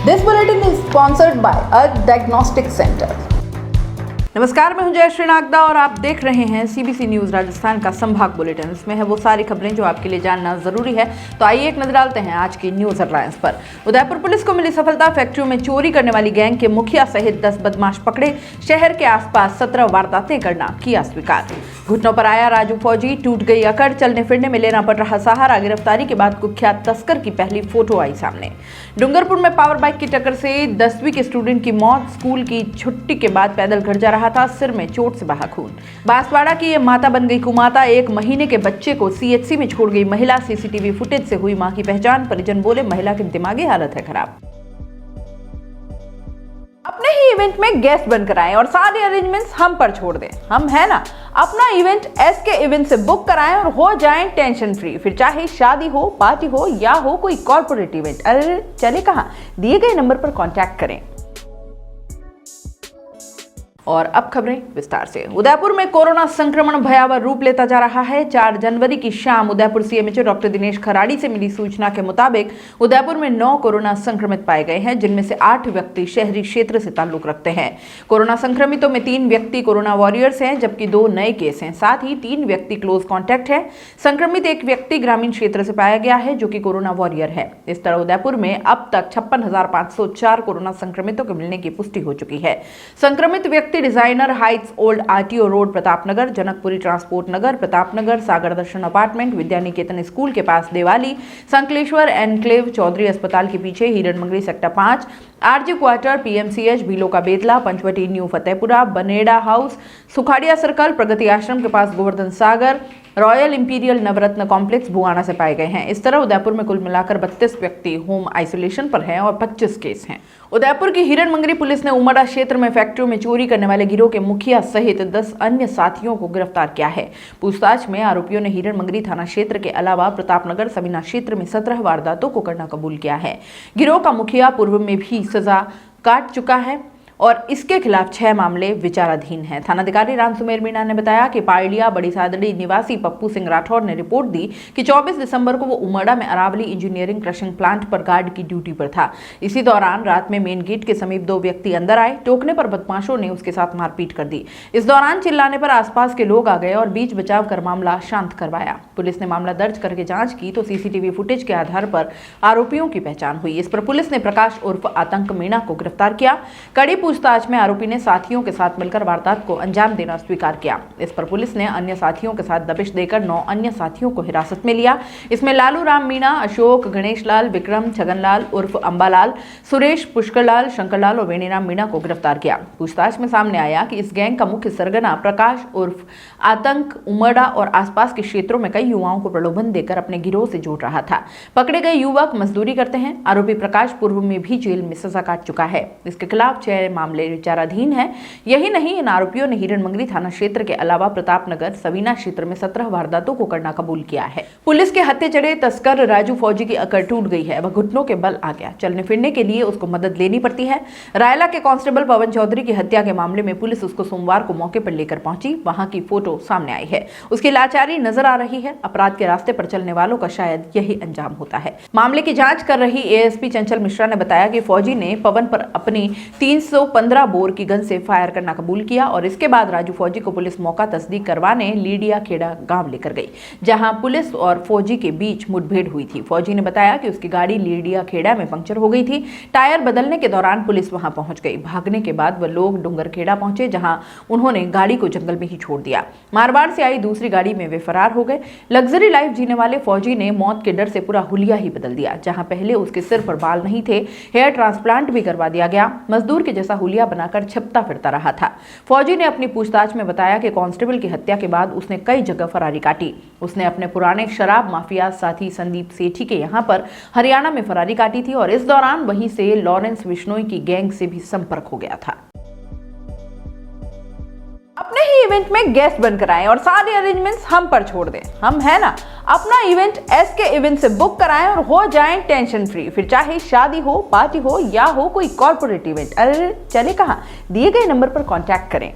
This bulletin is sponsored by a diagnostic center. नमस्कार, मैं हूं जयश्री नागदा और आप देख रहे हैं सीबीसी न्यूज राजस्थान का संभाग बुलेटिन। इसमें है वो सारी खबरें जो आपके लिए जानना जरूरी है। तो आइए एक नजर डालते हैं आज की न्यूज हेडलाइंस पर। उदयपुर पुलिस को मिली सफलता, फैक्ट्रियों में चोरी करने वाली गैंग के मुखिया सहित 10 बदमाश पकड़े, शहर के आसपास 17 वारदातें करना किया स्वीकार। घुटनों पर आया राजू फौजी, टूट गई अकड़, चलने फिरने में लेना पड़ रहा सहारा। गिरफ्तारी के बाद कुख्यात तस्कर की पहली फोटो आई सामने। डूंगरपुर में पावर बाइक की टक्कर से 10वीं के स्टूडेंट की मौत, स्कूल की छुट्टी के बाद पैदल घर जा रहा था, सिर में चोट से बहा खून। बांसवाड़ा की ये माता बन गई कुमाता, 1 महीने के बच्चे को सीएचसी में छोड़ गई महिला। सीसीटीवी फुटेज से हुई मां की पहचान, परिजन बोले महिला की दिमागी हालत है खराब। अपने ही इवेंट में गेस्ट बनकर आएं और सारे अरेंजमेंट्स हम पर छोड़ दें। हम है ना, अपना इवेंट एसके इवेंट से बुक कराएं और हो जाएं टेंशन फ्री। फिर चाहे शादी हो, पार्टी हो या हो कोई कॉर्पोरेट इवेंट, अरे चले कहां, दिए गए नंबर पर कांटेक्ट करें। और अब खबरें विस्तार से। उदयपुर में कोरोना संक्रमण भयावह रूप लेता जा रहा है। 4 जनवरी की शाम उदयपुर सीएमएचओ डॉक्टर दिनेश खराड़ी से मिली सूचना के मुताबिक उदयपुर में 9 कोरोना संक्रमित पाए गए हैं, जिनमें से 8 व्यक्ति शहरी क्षेत्र से ताल्लुक रखते हैं। कोरोना संक्रमितों में 3 व्यक्ति कोरोना वॉरियर्स हैं, जबकि 2 नए केस हैं। साथ ही 3 व्यक्ति क्लोज कॉन्टैक्ट है। संक्रमित 1 व्यक्ति ग्रामीण क्षेत्र से पाया गया है, जो कि कोरोना वॉरियर है। इस तरह उदयपुर में अब तक 56,504 कोरोना संक्रमितों को मिलने की पुष्टि हो चुकी है। संक्रमित व्यक्ति designer heights, old RTO road Pratapnagar, Janakpuri transport Nagar Pratapnagar, Sagar Darshan apartment, Vidyaniketan school के पास देवाली, संकलेश्वर एनक्लेव, चौधरी अस्पताल के पीछे Hiranmagri sector 5, RG quarter, PMCH, Bilo का Betla, Panchvati new Fatehpura, Baneda house, Sukhadia circle, Pragati Ashram के पास Govardhan Sagar, royal imperial Navratna complex Bhuwana से पाए गए हैं। इस तरह उदयपुर में कुल मिलाकर 32 व्यक्ति होम आइसोलेशन पर हैं और 25 केस हैं। उदयपुर की हिरणमंगरी पुलिस ने उमड़ा क्षेत्र में फैक्ट्रियों में चोरी करने वाले गिरोह के मुखिया सहित 10 अन्य साथियों को गिरफ्तार किया है। पूछताछ में आरोपियों ने हिरणमंगरी थाना क्षेत्र के अलावा प्रतापनगर सविना क्षेत्र में 17 वारदातों को करना कबूल किया है। गिरोह का मुखिया पूर्व में भी सजा काट चुका है और इसके खिलाफ 6 मामले विचाराधीन हैं। थानाधिकारी रामसुमेर मीणा ने बताया कि पारडिया बड़ी सादड़ी निवासी पप्पू सिंह राठौर ने रिपोर्ट दी कि 24 दिसंबर को वो उमड़ा में अरावली इंजीनियरिंग क्रशिंग प्लांट पर गार्ड की ड्यूटी पर था। इसी दौरान रात में मेन गेट के समीप 2 व्यक्ति अंदर आए। टोकने पर बदमाशों ने उसके साथ मारपीट कर दी। इस दौरान चिल्लाने पर आसपास के लोग आ गए और बीच बचाव कर मामला शांत करवाया। पुलिस ने मामला दर्ज करके जांच की तो सीसीटीवी फुटेज के आधार पर आरोपियों की पहचान हुई। इस पर पुलिस ने प्रकाश उर्फ आतंक मीणा को गिरफ्तार किया। कड़ी पूछताछ में आरोपी ने साथियों के साथ मिलकर वारदात को अंजाम देना स्वीकार किया। इस पर पुलिस ने अन्य साथियों के साथ दबिश देकर 9 अन्य साथियों को हिरासत में लिया। इसमें लालू राम मीणा, अशोक, गणेश लाल, विक्रम, छगनलाल उर्फ अंबालाल, सुरेश, पुष्करलाल, शंकरलाल और वेणीराम मीणा को गिरफ्तार किया। पूछताछ में सामने आया कि इस गैंग का मुख्य सरगना प्रकाश उर्फ आतंक उमड़ा और आसपास के क्षेत्रों में कई युवाओं को प्रलोभन देकर अपने गिरोह से जोड़ रहा था। पकड़े गए युवक मजदूरी करते हैं। आरोपी प्रकाश पूर्व में भी जेल में सजा काट चुका है। इसके खिलाफ 6 मामले विचाराधीन है। यही नहीं, इन आरोपियों ने हिरणमंगरी थाना क्षेत्र के अलावा प्रतापनगर सविना क्षेत्र में 17 वारदातों को करना कबूल किया है। पुलिस के हत्थे चढ़े तस्कर राजू फौजी की अकड़ टूट गई है। वह घुटनों के बल आ गया। चलने फिरने के लिए उसको मदद लेनी पड़ती है। रायला के कांस्टेबल पवन चौधरी की हत्या के मामले में पुलिस उसको सोमवार को मौके पर लेकर पहुंची। वहां की फोटो सामने आई है। उसकी लाचारी नजर आ रही है। अपराध के रास्ते पर चलने वालों का शायद यही अंजाम होता है। मामले की जांच कर रही एएसपी चंचल मिश्रा ने बताया कि फौजी ने पवन पर अपनी 315 बोर की गन से फायर करना कबूल किया और इसके बाद राजू फौजी को पुलिस मौका तस्दीक करवाने लीडिया खेड़ा गांव लेकर गई, जहां पुलिस और फौजी के बीच मुठभेड़ हुई थी। फौजी ने बताया कि उसकी गाड़ी लीडिया खेड़ा में पंक्चर हो गई थी। टायर बदलने के दौरान पुलिस वहां पहुंच गई। भागने के बाद वह लोग डूंगर खेड़ा पहुंचे, जहां उन्होंने गाड़ी को जंगल में ही छोड़ दिया। मारवाड़ से आई दूसरी गाड़ी में वे फरार हो गए। लग्जरी लाइफ जीने वाले फौजी ने मौत के डर से पूरा हुलिया ही बदल दिया। जहां पहले उसके सिर पर बाल नहीं थे, हेयर ट्रांसप्लांट भी करवा दिया गया। मजदूर के जैसा हुलिया बनाकर छपता फिरता रहा था। फौजी ने अपनी पूछताछ में बताया कि कांस्टेबल की हत्या के बाद उसने कई जगह फरारी काटी। उसने अपने पुराने शराब माफिया साथी संदीप सेठी के यहां पर हरियाणा में फरारी काटी थी और इस दौरान वहीं से लॉरेंस बिश्नोई की गैंग से भी संपर्क हो गया था। अपने ही इवेंट में गेस्ट बनकर आएं और सारे अरेंजमेंट्स हम पर छोड़ दें। हम है ना, अपना इवेंट एसके इवेंट से बुक कराएं और हो जाएं टेंशन फ्री। फिर चाहे शादी हो, पार्टी हो या हो कोई कॉर्पोरेट इवेंट, अरे चले कहां, दिए गए नंबर पर कांटेक्ट करें।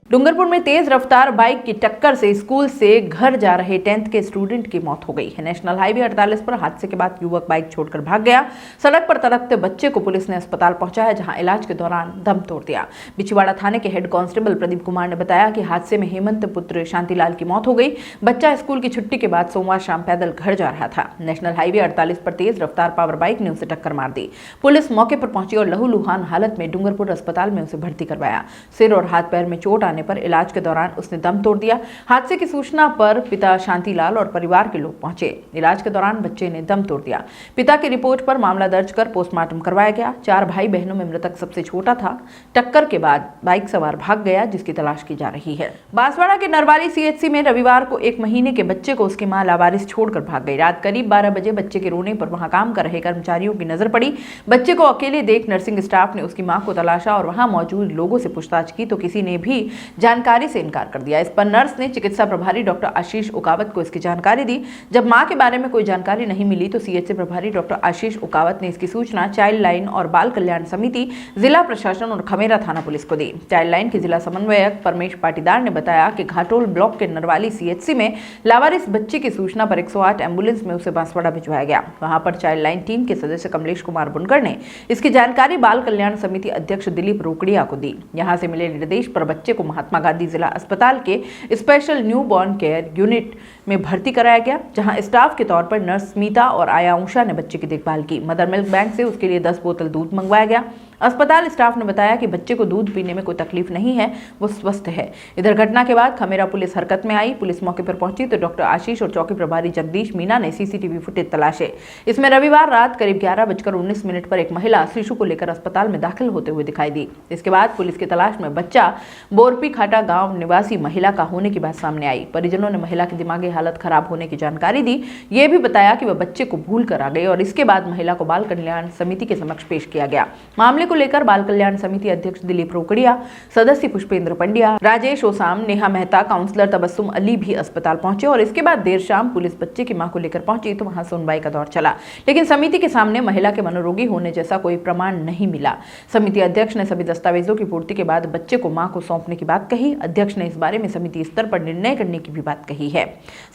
डूंगरपुर में तेज रफ्तार बाइक की टक्कर से स्कूल से घर जा रहे 10th के स्टूडेंट की मौत हो गई है। नेशनल हाईवे 48 पर हादसे के बाद युवक बाइक छोड़कर भाग गया। सड़क पर तड़पते बच्चे को पुलिस ने अस्पताल पहुंचाया, जहां इलाज के दौरान दम तोड़ दिया। बिछवाड़ा थाने के हेड कांस्टेबल प्रदीप कुमार ने बताया कि हादसे में हेमंत पुत्र शांतिलाल की मौत हो गई। बच्चा स्कूल की छुट्टी के बाद सोमवार शाम पैदल घर जा रहा था। नेशनल हाईवे 48 पर तेज रफ्तार पावर बाइक ने उसे टक्कर मार दी। पुलिस मौके पर पहुंची और लहूलुहान हालत में डूंगरपुर अस्पताल में उसे भर्ती करवाया। सिर और हाथ पैर में चोट आने पर इलाज के दौरान उसने दम तोड़ दिया। हादसे की सूचना पर पिता शांतिलाल और परिवार के लोग पहुंचे। इलाज के दौरान बच्चे ने दम तोड़ दिया। पिता की रिपोर्ट पर मामला दर्ज कर पोस्टमार्टम करवाया गया। 4 भाई बहनों में मृतक सबसे छोटा था। टक्कर के बाद बाइक सवार भाग गया, जिसकी तलाश की जा रही है। बांसवाड़ा के नरवाली सीएचसी में रविवार को 1 महीने के बच्चे को उसकी मां लावारिस छोड़कर भाग गई। रात करीब 12 बजे बच्चे के रोने पर वहां काम कर रहे कर्मचारियों की नजर पड़ी। बच्चे को अकेले देख नर्सिंग स्टाफ ने उसकी मां को तलाशा और वहां मौजूद लोगों से पूछताछ की तो किसी ने भी जानकारी से इनकार कर दिया। इस पर नर्स ने चिकित्सा प्रभारी डॉक्टर आशीष उकावत को इसकी जानकारी दी। जब मां के बारे में कोई जानकारी नहीं मिली तो सीएचसी प्रभारी डॉक्टर आशीष उकावत ने इसकी सूचना चाइल्ड लाइन और बाल कल्याण समिति, जिला प्रशासन और खमेरा थाना पुलिस को दी। चाइल्ड लाइन के जिला समन्वयक परमेश पाटीदार ने बताया कि घाटोल ब्लॉक के नरवाली सीएचसी में लावारिस बच्चे की सूचना पर 108 एम्बुलेंस में उसे बांसवाड़ा भिजवाया गया। वहां पर चाइल्ड लाइन टीम के सदस्य कमलेश कुमार बुनकर ने इसकी जानकारी बाल कल्याण समिति अध्यक्ष दिलीप रोकड़िया को दी। यहां से मिले निर्देश पर बच्चे को महात्मा गांधी जिला अस्पताल के special new born care unit में भर्ती कराया गया, जहां स्टाफ के तौर पर नर्स स्मिता और आयांशा ने बच्चे की देखभाल की। मदर मिल्क बैंक से उसके लिए 10 बोतल दूध मंगवाया गया। अस्पताल स्टाफ ने बताया कि बच्चे को दूध पीने में कोई तकलीफ नहीं है, वो स्वस्थ है। इधर घटना के बाद खमेरा पुलिस हरकत में आई। पुलिस मौके पर पहुंची तो डॉक्टर आशीष और चौकी प्रभारी जगदीश मीना ने सीसीटीवी फुटेज तलाशे। इसमें रविवार रात करीब 11:19 पर एक महिला शिशु को लेकर अस्पताल में दाखिल होते हुए दिखाई दी। इसके बाद पुलिस की तलाश में बच्चा बोरपी खाटा गांव निवासी महिला का होने की बात सामने आई। परिजनों ने महिला की दिमागी हालत खराब होने की जानकारी दी। ये भी बताया कि वह बच्चे को भूल कर आ गई और इसके बाद महिला को बाल कल्याण समिति के समक्ष पेश किया गया। मामले को लेकर बाल कल्याण समिति अध्यक्ष दिलीप रोकड़िया, सदस्य पुष्पेंद्र पंड्या, राजेश ओसाम, नेहा मेहता, काउंसलर तबस्सुम अली भी अस्पताल पहुंचे और इसके बाद देर शाम पुलिस बच्चे की मां को लेकर पहुंची तो वहां सुनवाई का दौर चला, लेकिन समिति के सामने महिला के मनोरोगी होने जैसा कोई प्रमाण नहीं मिला। समिति अध्यक्ष ने सभी दस्तावेजों की पूर्ति के बाद बच्चे को मां को सौंपने की बात कही। अध्यक्ष ने इस बारे में समिति स्तर पर निर्णय करने की भी बात कही है।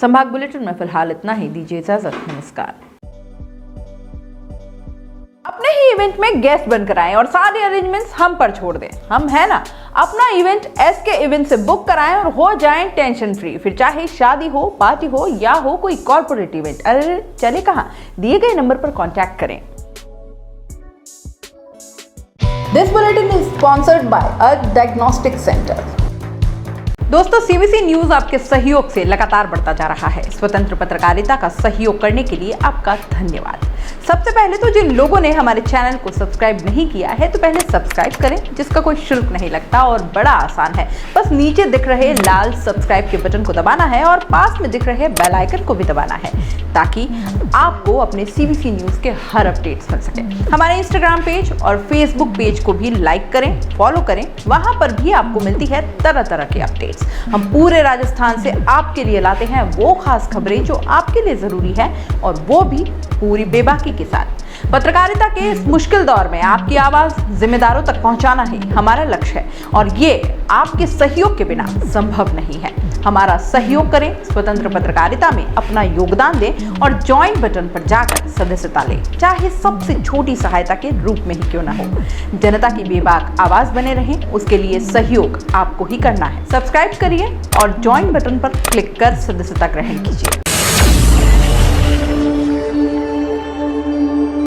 संभाग बुलेटिन में फिलहाल इतना ही। दीजिए इजाजत, नमस्कार। अपने ही इवेंट में गेस्ट बनकर आएं और सारे अरेंजमेंट्स हम पर छोड़ दें। हम है ना। अपना इवेंट एसके इवेंट से बुक कराएं और हो जाएं टेंशन फ्री। फिर चाहे शादी हो, पार्टी हो या हो कोई कॉर्पोरेट इवेंट, अरे चले कहां, दिए गए नंबर पर कांटेक्ट करें। This bulletin is sponsored by earth diagnostic centre. दोस्तों, सीबीसी न्यूज आपके सहयोग से लगातार बढ़ता जा रहा है। स्वतंत्र पत्रकारिता का सहयोग करने के लिए आपका धन्यवाद। सबसे पहले तो जिन लोगों ने हमारे चैनल को सब्सक्राइब नहीं किया है तो पहले सब्सक्राइब करें, जिसका कोई शुल्क नहीं लगता और बड़ा आसान है। बस नीचे दिख रहे लाल सब्सक्राइब के बटन को दबाना है और पास में दिख रहे बेल आइकन को भी दबाना है, ताकि आपको अपने सीबीसी न्यूज के हर अपडेट्स मिल सके। हमारे इंस्टाग्राम पेज और फेसबुक पेज को भी लाइक करें, फॉलो करें। वहां पर भी आपको मिलती है तरह तरह के अपडेट्स। हम पूरे राजस्थान से आपके लिए लाते हैं वो खास खबरें जो आपके लिए जरूरी है, और वो भी पूरी बेबाकी के साथ। पत्रकारिता के इस मुश्किल दौर में आपकी आवाज जिम्मेदारों तक पहुंचाना ही हमारा लक्ष्य है, और ये आपके सहयोग के बिना संभव नहीं है। हमारा सहयोग करें, स्वतंत्र पत्रकारिता में अपना योगदान दें और ज्वाइन बटन पर जाकर सदस्यता लें, चाहे सबसे छोटी सहायता के रूप में ही क्यों न हो। जनता की बेबाक आवाज बने रहें, उसके लिए सहयोग आपको ही करना है। सब्सक्राइब करिए और ज्वाइन बटन पर क्लिक कर सदस्यता ग्रहण कीजिए।